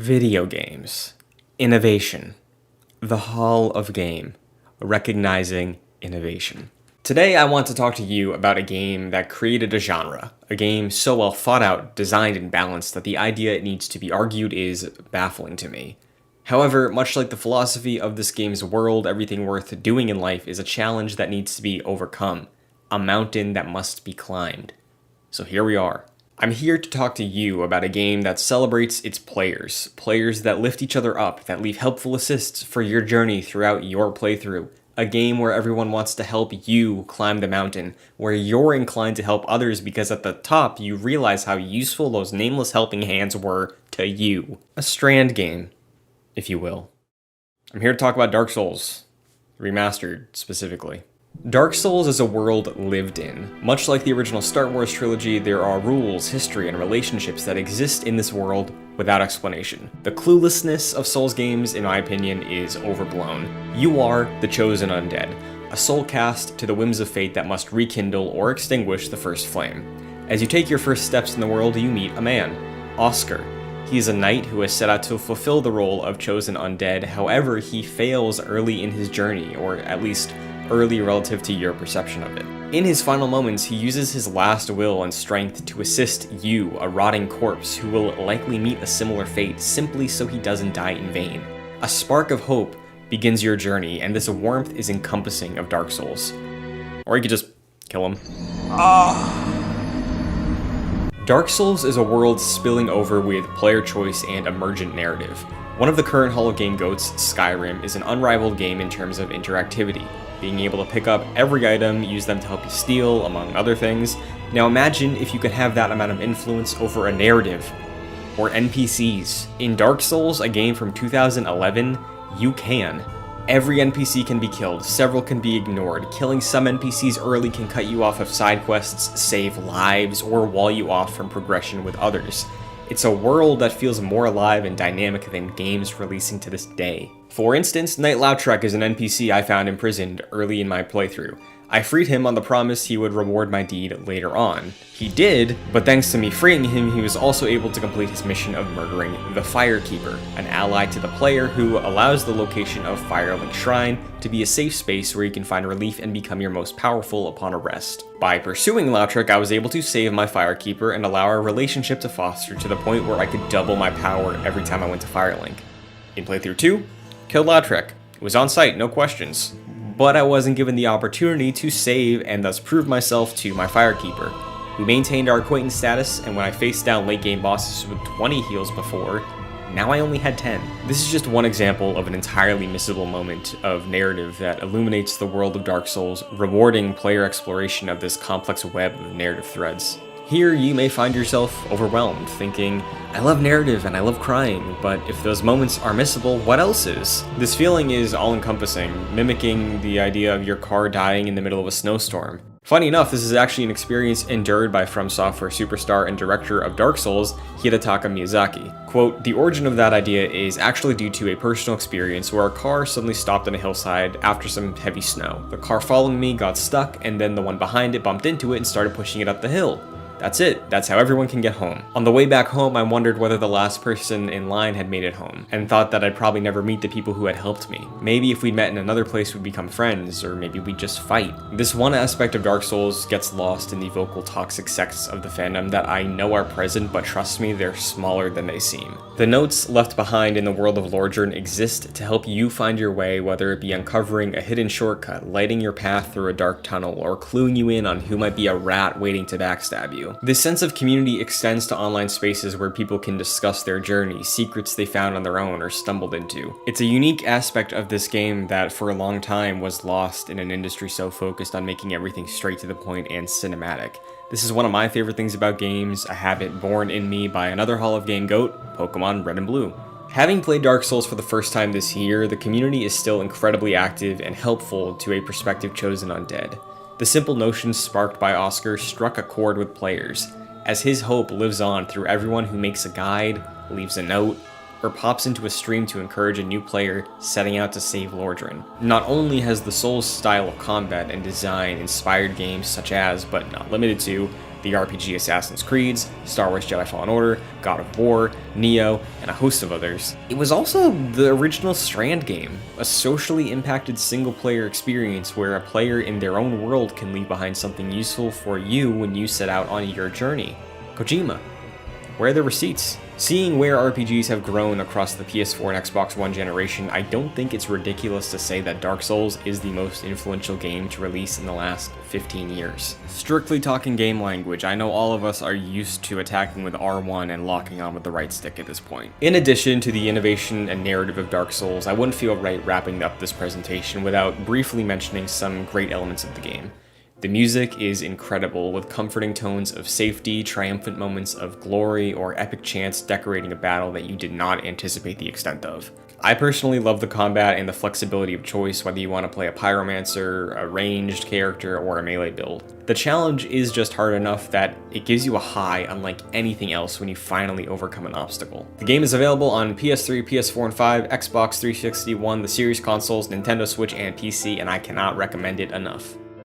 Video games. Innovation. The Hall of Game. Recognizing innovation. Today I want to talk to you about a game that created a genre. A game so well thought out, designed, and balanced that the idea it needs to be argued is baffling to me. However, much like the philosophy of this game's world, everything worth doing in life is a challenge that needs to be overcome. A mountain that must be climbed. So here we are. I'm here to talk to you about a game that celebrates its players. Players that lift each other up, that leave helpful assists for your journey throughout your playthrough. A game where everyone wants to help you climb the mountain, where you're inclined to help others because at the top you realize how useful those nameless helping hands were to you. A strand game, if you will. I'm here to talk about Dark Souls. Remastered, specifically. Dark Souls is a world lived in. Much like the original Star Wars trilogy, there are rules, history, and relationships that exist in this world without explanation. The cluelessness of Souls games, in my opinion, is overblown. You are the chosen undead, a soul cast to the whims of fate that must rekindle or extinguish the first flame. As you take your first steps in the world, you meet a man, Oscar. He is a knight who has set out to fulfill the role of chosen undead, however, he fails early in his journey, or at least early relative to your perception of it. In his final moments, he uses his last will and strength to assist you, a rotting corpse who will likely meet a similar fate simply so he doesn't die in vain. A spark of hope begins your journey, and this warmth is encompassing of Dark Souls. Or you could just kill him. Dark Souls is a world spilling over with player choice and emergent narrative. One of the current Hall of Game GOATs, Skyrim, is an unrivaled game in terms of interactivity, being able to pick up every item, use them to help you steal, among other things. Now imagine if you could have that amount of influence over a narrative, or NPCs. In Dark Souls, a game from 2011, you can. Every NPC can be killed, several can be ignored, killing some NPCs early can cut you off of side quests, save lives, or wall you off from progression with others. It's a world that feels more alive and dynamic than games releasing to this day. For instance, Knight Lautrec is an NPC I found imprisoned early in my playthrough. I freed him on the promise he would reward my deed later on. He did, but thanks to me freeing him, he was also able to complete his mission of murdering the Firekeeper, an ally to the player who allows the location of Firelink Shrine to be a safe space where you can find relief and become your most powerful upon arrest. By pursuing Lautrec, I was able to save my Firekeeper and allow our relationship to foster to the point where I could double my power every time I went to Firelink. In playthrough 2, killed Lautrec. It was on site, no questions. But I wasn't given the opportunity to save and thus prove myself to my Firekeeper. We maintained our acquaintance status, and when I faced down late game bosses with 20 heals before, now I only had 10. This is just one example of an entirely missable moment of narrative that illuminates the world of Dark Souls, rewarding player exploration of this complex web of narrative threads. Here, you may find yourself overwhelmed, thinking, I love narrative and I love crying, but if those moments are missable, what else is? This feeling is all-encompassing, mimicking the idea of your car dying in the middle of a snowstorm. Funny enough, this is actually an experience endured by From Software superstar and director of Dark Souls, Hidetaka Miyazaki. Quote, the origin of that idea is actually due to a personal experience where a car suddenly stopped on a hillside after some heavy snow. The car following me got stuck, and then the one behind it bumped into it and started pushing it up the hill. That's it. That's how everyone can get home. On the way back home, I wondered whether the last person in line had made it home, and thought that I'd probably never meet the people who had helped me. Maybe if we'd met in another place, we'd become friends, or maybe we'd just fight. This one aspect of Dark Souls gets lost in the vocal toxic sects of the fandom that I know are present, but trust me, they're smaller than they seem. The notes left behind in the world of Lordran exist to help you find your way, whether it be uncovering a hidden shortcut, lighting your path through a dark tunnel, or cluing you in on who might be a rat waiting to backstab you. This sense of community extends to online spaces where people can discuss their journey, secrets they found on their own or stumbled into. It's a unique aspect of this game that for a long time was lost in an industry so focused on making everything straight to the point and cinematic. This is one of my favorite things about games, a habit born in me by another Hall of Game GOAT, Pokemon Red and Blue. Having played Dark Souls for the first time this year, the community is still incredibly active and helpful to a prospective chosen undead. The simple notions sparked by Oscar struck a chord with players, as his hope lives on through everyone who makes a guide, leaves a note, or pops into a stream to encourage a new player setting out to save Lordran. Not only has the Souls style of combat and design inspired games such as, but not limited to, the RPG Assassin's Creeds, Star Wars Jedi Fallen Order, God of War, Neo, and a host of others. It was also the original Strand game, a socially impacted single-player experience where a player in their own world can leave behind something useful for you when you set out on your journey. Kojima, where are the receipts? Seeing where RPGs have grown across the PS4 and Xbox One generation, I don't think it's ridiculous to say that Dark Souls is the most influential game to release in the last 15 years. Strictly talking game language, I know all of us are used to attacking with R1 and locking on with the right stick at this point. In addition to the innovation and narrative of Dark Souls, I wouldn't feel right wrapping up this presentation without briefly mentioning some great elements of the game. The music is incredible, with comforting tones of safety, triumphant moments of glory, or epic chants decorating a battle that you did not anticipate the extent of. I personally love the combat and the flexibility of choice, whether you want to play a pyromancer, a ranged character, or a melee build. The challenge is just hard enough that it gives you a high unlike anything else when you finally overcome an obstacle. The game is available on PS3, PS4 and 5, Xbox 360, One, the Series consoles, Nintendo Switch, and PC, and I cannot recommend it enough.